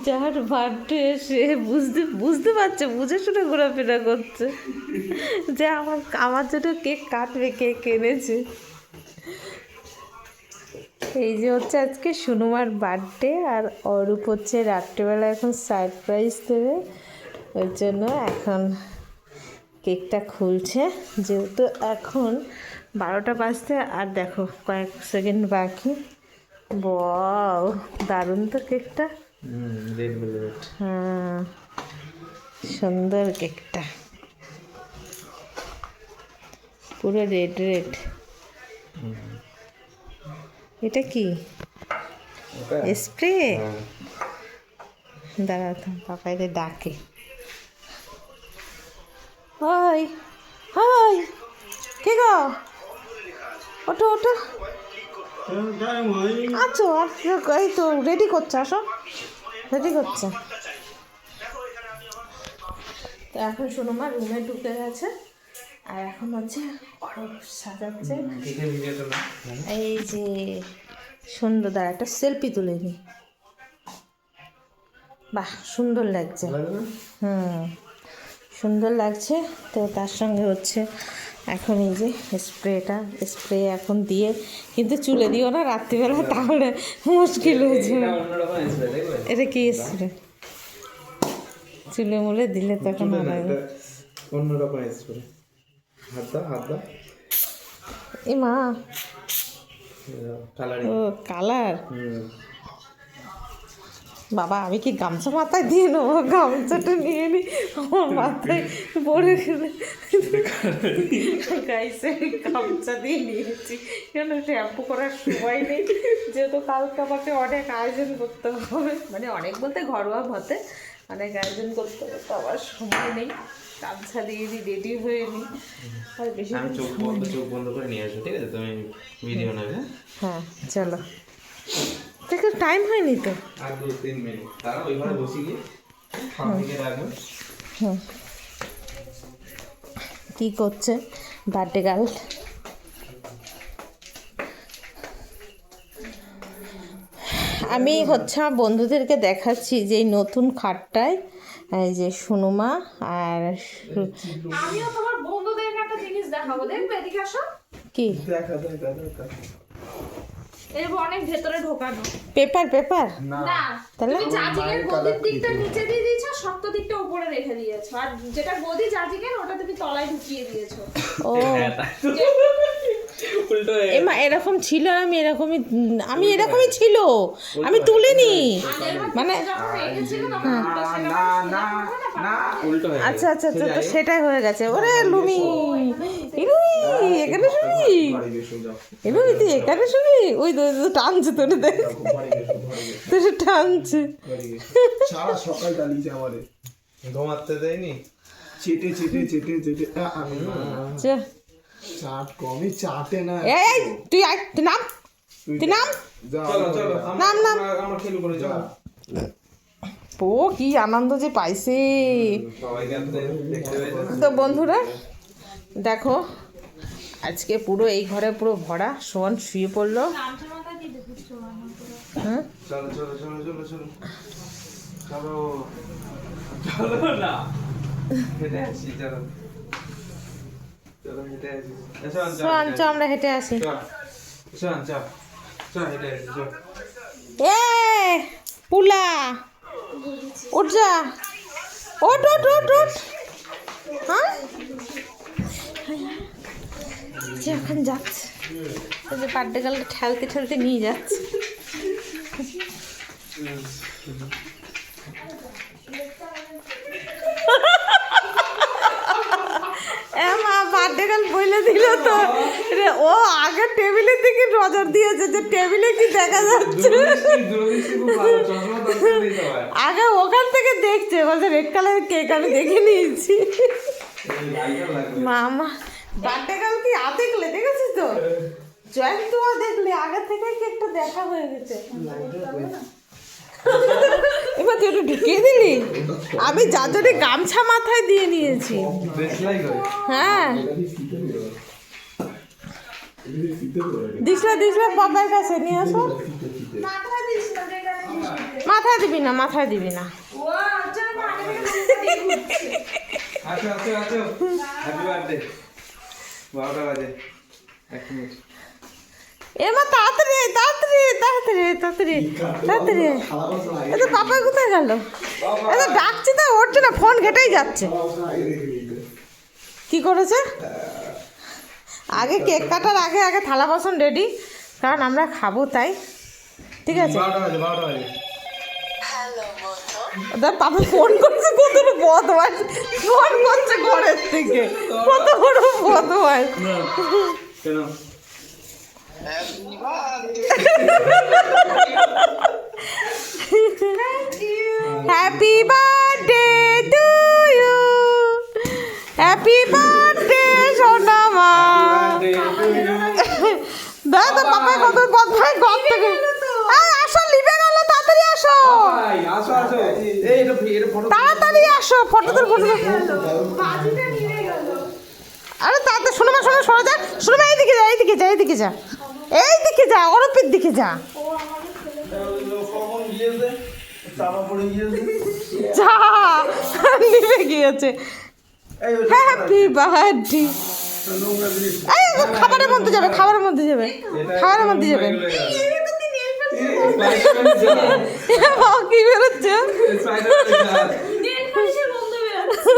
যার বার্থডে সে বুঝতে পারছে, বুঝে শুনে ঘোরাফেরা করছে যে আমার জন্য কেক কাটবে, কেক এনেছে। এই যে হচ্ছে আজকে সুনুমার বার্থডে, আর অরূপ হচ্ছে রাত্রিবেলা এখন সারপ্রাইজ দেবে, ওই জন্য এখন কেকটা খুলছে। যেহেতু এখন 12টা বাজতে আর দেখো কয়েক সেকেন্ড বাকি। বাহ, দারুণ তো কেকটা। হ্যাঁ, সুন্দর কেকটা, পুরো রেড রেড। এটা কি স্প্রে? দাঁড়া তো, পাপাইরে ডাকে। হাই হাই, কে গো? ওঠো ওঠো, আছো? এই তো রেডি করছে, আসো, রেডি করছে। তো এখন সুনুমা রুমে ঢুকে গেছে, আর এখন হচ্ছে অরূপ সাজাচ্ছে। এই যে সুন্দর, দাঁড়া একটা সেলফি তুলে নি। বাহ, সুন্দর লাগছে। সুন্দর লাগছে। তো তার সঙ্গে হচ্ছে এখন এই যে স্প্রে এখন দিয়ে, কিন্তু চুলে দিও না রাত্রিবেলা, তাহলে মুশকিল হয়েছে। এটা কি স্প্রে? চুলে মুলে দিলে তখন অন্যরকম স্প্রে। এ মা, ও কালার। বাবা, আমি কি গামছা মাথায় দিয়ে নেবো? গামছাটা নিয়ে নি, আমার মাথায় পড়ে গেলে। গাইছে গামছা দিয়ে নিয়েছি, কেন শ্যাম্পু করার সময় নেই, যেহেতু কালকে আমাকে অনেক আয়োজন করতে হবে, মানে অনেক বলতে ঘরোয়া ভাতে অনেক আয়োজন করতে হবে, তো আমার সময় নেই। গামছা দিয়ে নিই, রেডি হয়ে নিই, আর বেশি চোখ বন্ধ করে নিয়ে আসো, ঠিক আছে? তুমি ভিডিও নেবে। হ্যাঁ চলো, দেখো টাইম হয়নি তো, আর 2-3 মিনিট তারা ওই ঘরে বসে গিয়ে দিকে রাখবে। কী করছে বার্থডে গার্ল? আমি হচ্ছে আমার বন্ধুদেরকে দেখাচ্ছি যে এই নতুন খাটটায় এই যে সুনুমা আর আমিও তোমার বন্ধুদেরকে একটা জিনিস দেখাবো, দেখবে? এদিকে আসো। কি? দেখা এর অনেক ভেতরে ঢোকানো পেপার না, তাহলে তুমি জাজিংয়ের গদির দিকটা নিচে দিয়ে দিয়েছো, শক্ত দিকটা উপরে রেখে দিয়েছো, আর যেটা গদি জাজিংয়ের ওটা তুমি তলায় ঢুকিয়ে দিয়েছো। ও উল্টো এমা, এরকম ছিল, আমি এরকমই ছিল, আমি তুলিনি, মানে যখন রেখেছিল তখন উল্টো সেটা না উল্টো হয়ে আচ্ছা আচ্ছা আচ্ছা, তো সেটাই হয়ে গেছে। ওরে লুমি, এখানে শুনি, লুমি তুই এখানে শুনি, ওই টানছে তোর, দেখ তোর টানছে। সারা সকাল দাঁড়িয়েছে আমাদের, ঘুমাতে দেয়নি। চেটে চাট কমই চাটে না। এই তুই আয়, তুই নাম, চলো নাম আমরা খেলু করে যাও। ও কি আনন্দ যে পাইছে। সবাইকে দেখতে পাইছে না? তো বন্ধুরা দেখো, আজকে পুরো এই ঘরে পুরো ভরা, সোহন শুয়ে পড়লো। হ্যাঁ চলো না হেঁটে আসি, চলো হেঁটে আসি। সোহন চ, আমরা হেঁটে আসি। হেঁটে আসি চল। এ পুলা, উঠ যা, ওঠ। হ্যাঁ যে এখন যাচ্ছে, ওই যে বার্থডে গার্ল ঠেলতে নিয়ে যাচ্ছে। মা, বার্থডে গার্ল বলে দিল তো রে, ও আগে টেবিলের দিকে নজর দিয়েছে যে টেবিলে কি দেখা যাচ্ছে, আগে ওখান থেকে দেখছে, বলছে রেড কালারের কেক আমি দেখে নিয়েছি। মামা বার্থডে গার্ল কি দেখলে, দেখেছিস তো জয়েন্ট, তোমার দেখলে আগে থেকে কেকটা দেখা হয়ে গেছে। এবার তুই একটু ঢুকিয়ে দিলি, আমি যার জন্য গামছা মাথায় দিয়ে নিয়েছি। হ্যাঁ দিসলা বাবার কাছে নিয়ে আসো। মাথায় দিবি না, মাথায় দিবি না। ও আচ্ছা না আগে থেকে মুখটা দিয়ে ঘুরছে। আসো আসো আসো হ্যাপি বার্থডে 12টা বাজে 1 মিনিট এমা তাড়াতাড়ি তাড়াতাড়ি তাড়াতাড়ি তাড়াতাড়ি তাড়াতাড়ি। থালা বাসন আগে এটা পাপা কোথায় গেল? এটা ডাকছি তো উঠছে না, ফোন ঘেটেই যাচ্ছে। থালা বাসন আগে রেখে দিতে। কি করেছে? আগে কেক কাটার আগে আগে থালা বাসন রেডি, কারণ আমরা খাবো তাই। ঠিক আছে, 12টা বাজে 12টা বাজে ওদের পাপা ফোন করছে, কত বড় বদমাস ফোন করছে ঘরের থেকে, কত বড় বদমাস। কেন happy birthday to you, happy birthday সোনা মা। দাদা পাপা কত বদমাস ঘর থেকে। এই আসো, লিভে গেল, তাড়াতাড়ি আসো, ভাই আসো আসো এই এটা ফটো তাড়াতাড়ি আসো, ফটো তোর ফটো। বাজিটা নিয়ে গেল। আরে তাড়াতাড়ি শোনো মা, শোনো সরে যা, শোনো মা, এইদিকে যা, এইদিকে যা, এইদিকে যা, এইদিকে যা, অরূপের দিকে যা, কখন গিয়েছে চাপা পড়ে গিয়েছে যা, নিভে গিয়েছে। Happy birthday. নোংরা জিনিস এই খাবারের মধ্যে যাবে, খাবারের মধ্যে যাবে, খাবারের মধ্যে যাবে। কি বেরোচ্ছে? নেল পালিশের গন্ধ বেরোচ্ছে।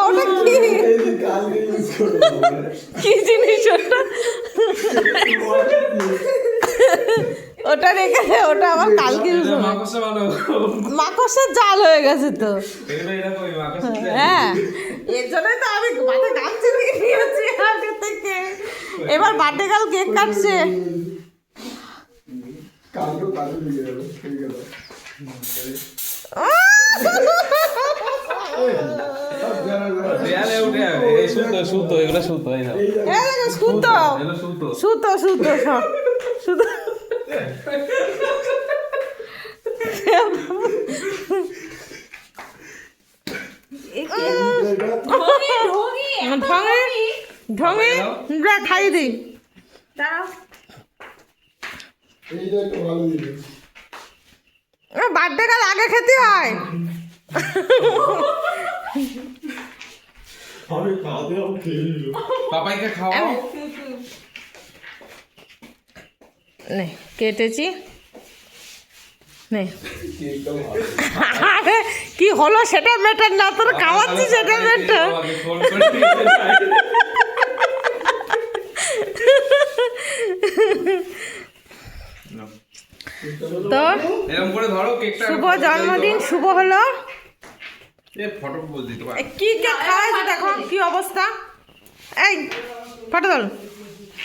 ওটা কি, এই যে কালকে ইউজ করবো কি জিনিস ওটা? ওটা রেখে দে, ওটা আমার কালকে ইউজ হবে। মাকসা ভালো মাকড়সার জাল হয়ে গেছে তো। এগুলো এরকম মাকসা হ্যাঁ, এর জন্যই তো আমি বাড়িতে গামছা নিয়ে নিয়েছি আগে থেকে। এবার বার্থডে গার্ল কেক কাটছে। কালকেও কাজে লেগে গেল হয়ে গেল দেয়ালে উঠে যাবে এই সুতো সুতো এগুলো সুতো এই না এই দেখো, সুতো এগুলো সুতো সুতো সুতো সব সুতো। ঢোগি ঢোগি ঢঙে ঢঙে যা খাইয়ে দিই। দাঁড়াও। এইটা একটু ভালো জিনিস বার্থডে কাল আগে খেতে হয়। আমি খাওয়াতে হবে খেয়ে নিল পাপাইকে খাওয়াও নে কেটেছি, নে। কেকটা ভালো আরে কি হলো সেটা ম্যাটার না, তোর খাওয়াচ্ছি সেটা ম্যাটার। আমাকে ফোন করে তো এরকম করে ধরো কেকটা শুভ জন্মদিন শুভ হলো। এ ফটো বল দিতে পারো এ, কি কেক খাওয়াইছে দেখো কি অবস্থা। এই ফটো তোল,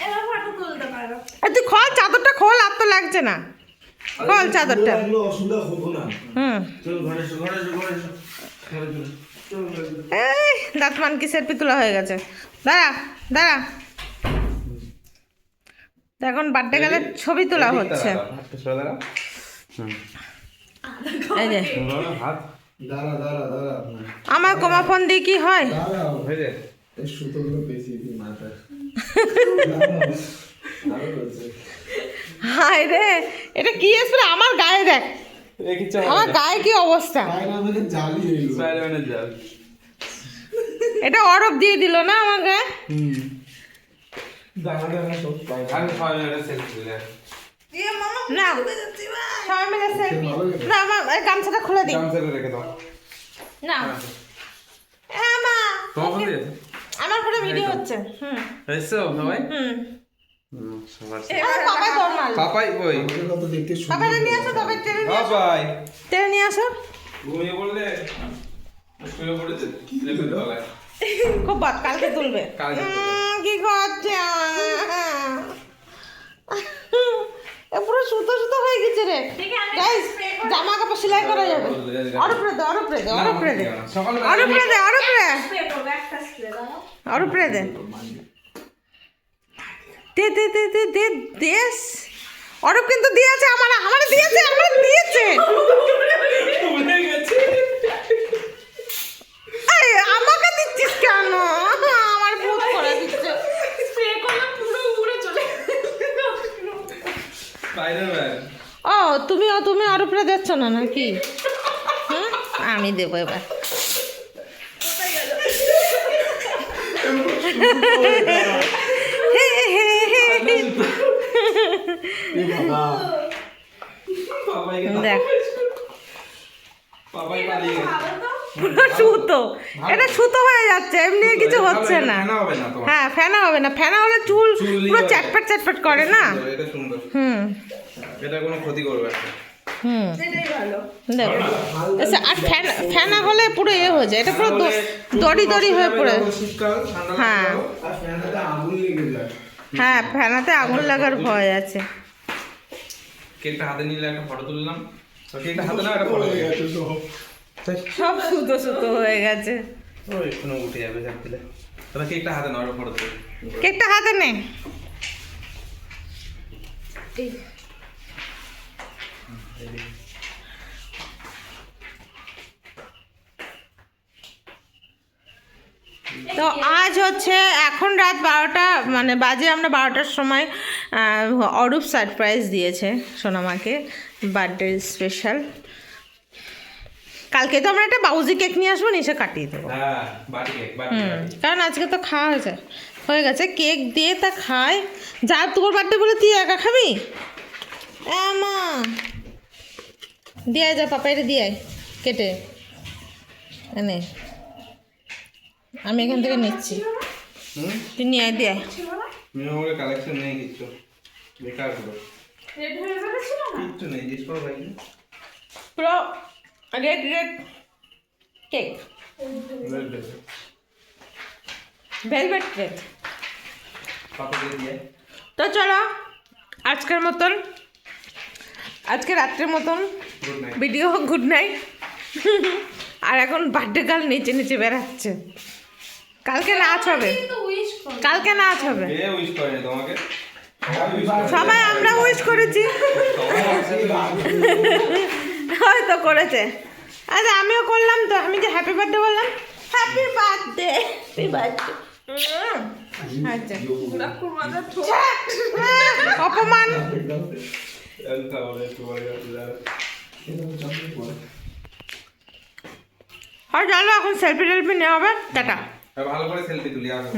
এবার ফটো তুলতে পারো। এই তুই খোল চাদরটা, খোল, আর তো লাগছে না, খোল চাদরটা। এগুলো অসুবিধা হতো না হুম, চল ঘরে এসো ঘরে এসো ঘরে এসো ঘরে চলো এই দাঁতমান কি সেলফি তোলা হয়ে গেছে। দাঁড়া দাঁড়া, তো এখন বার্থডে গেলে ছবি তোলা হচ্ছে। এই যে হাত দাঁড়া দাঁড়া দাঁড়া আমার কোমা ফোন দিয়ে কি হয়? দাঁড়া হয়ে যায় এই সুতোগুলো বেশি দিই মাথায় আরো রয়েছে হায় রে, এটা কি স্প্রে আমার গায়ে দেখ, এই কি চাও আমার গায়ে কি অবস্থা। পায়না মানে জালি এগুলো স্পাইডারম্যানের জাল এটা অরব দিয়ে দিল না আমার গায়ে। দাঁড়া দাঁড়া সব পায়না আমি স্পাইডারম্যানের সেলফি তুলে না সবাই মিলে selfie। না আমার এই গামছাটা খুলে দিই গামছাটা রেখে দাও না। এ মা, তোমার ফোন দিয়েছে আমার ফোনে ভিডিও হচ্ছে। হুম এসো সবাই হুম, সবার আরে পাপাই দরমাল, পাপাই কই আমাদের কত দেখতে পাপাই সুন্দর নিয়ে আসো, পাপাই টেনে নিয়ে আসো, পাপাই টেনে নিয়ে আসো। ঘুমিয়ে পড়লে শুয়ে পড়েছে লেপের তলায় খুব বাদ, কালকে তুলবে। কালকে তুলবে। কি করছে এ পুরো সুতো সুতো হয়ে গেছে রে। ঠিক আছে, গাইস জামা কাপড় সেলাই করা যাবে। অরুপরে দে, অরুপরে দে, অরুপরে দে, সকালবেলা অরুপরে দে, অরুপরে, স্প্রে করবে একটা স্প্রে দাও। অরুপরে দে, দে দে দে দে দে দেশ। অরূপ কিন্তু দিয়েছে, আমার দিয়েছে, আমার দিয়েছে। ভুলে গেছি এই আমাকে দিচ্ছিস কেন? আমার ভূত করে দিচ্ছে। স্প্রে করলে পুরো উড়ে চলে স্পাইডারম্যান ও তুমি অরূপরে দিচ্ছ। পাচ্ছ না নাকি? হ্যাঁ, আমি দেবো এবার। দেখ পাপাই পালিয়ে গেছে। পুরো সুতো, এটা সুতো হয়ে যাচ্ছে, এমনি কিছু হচ্ছে না। ফেনা হবে না তোমার। হ্যাঁ, ফেনা হবে না, ফেনা হলে চুল চুলই পুরো হবে। চ্যাটপ্যাট চ্যাটপ্যাট করে না। এটা সুন্দর, হুম এটা কোনো ক্ষতি করবে না। হুম এটাই ভালো। দেখো, আচ্ছা, আর ফেনা ফেনা হলে পুরো এ হয়ে যায়, এটা পুরো দড়ি দড়ি হয়ে পড়ে। শীতকাল ঠান্ডা হ্যাঁ। লাগবে। আর ফ্যানটাতে আগুন লেগে যায়। হ্যাঁ, ফেনাতে আগুন লাগার ভয় আছে। কেকটা হাতে নিলে একটা ফটো তুললাম, তো কেকটা হাতে না একটা ফটো হয়ে গেছে তো। সব সুতো সুতো হয়ে গেছে। ওই কোনো উঠে যাবে চাপ দিলে। তবে কেকটা হাতে না, একটা ফটো তুলে। কেকটা হাতে নে। এই তো আজ হচ্ছে এখন রাত 12টা, মানে বাজে আমরা 12টার সময় অরূপ সারপ্রাইজ দিয়েছে সোনামাকে, বার্থডে স্পেশাল। কালকে তো আমরা একটা বাউজি কেক নিয়ে আসবো, নিচে কাটিয়ে দেবো। হ্যাঁ, বাটি কেক, বাটি কারণ আজকে তো খাওয়া হয়ে গেছে, কেক দিয়ে তা খায়। যা তোর বার্থডে বলে তুই একা খাবি? মা দিয়ে যা, পাপাইটা দিয়ে কেটে এনে, আমি এখান থেকে নিচ্ছি, তুই নিয়ে দিয়ে। ছিল না? মেমোরি কালেকশন নেই কিচ্ছু, বেকার হলো। রেড হয়ে গেছিল না? কিচ্ছু নেই, জিজ্ঞেস করো ভাই। পুরো red red cake, velvet cake. পাপাকে দিয়ে তো চলো, আজকের মতন, আজকে রাত্রের মতন good night. Video, good night. আর এখন বার্থডে গার্ল নিচে নিচে বেড়াচ্ছে। কালকে নাচ হবে, কিন্তু উইশ করো। কালকে নাচ হবে। কে উইশ করেনি তোমাকে? সবাই আমরা উইশ করেছি, হয়তো করেছে। আচ্ছা, আমিও করলাম তো, আমি যে হ্যাপি বার্থডে বললাম, হ্যাপি বার্থডে, হ্যাপি বার্থডে। আচ্ছা, পুরো মজা ঠোক। অপমান। আর চলো, এখন সেলফি টেলফি নেওয়া হবে, টাটা। ভালো করে সেলফি তুলি আসো।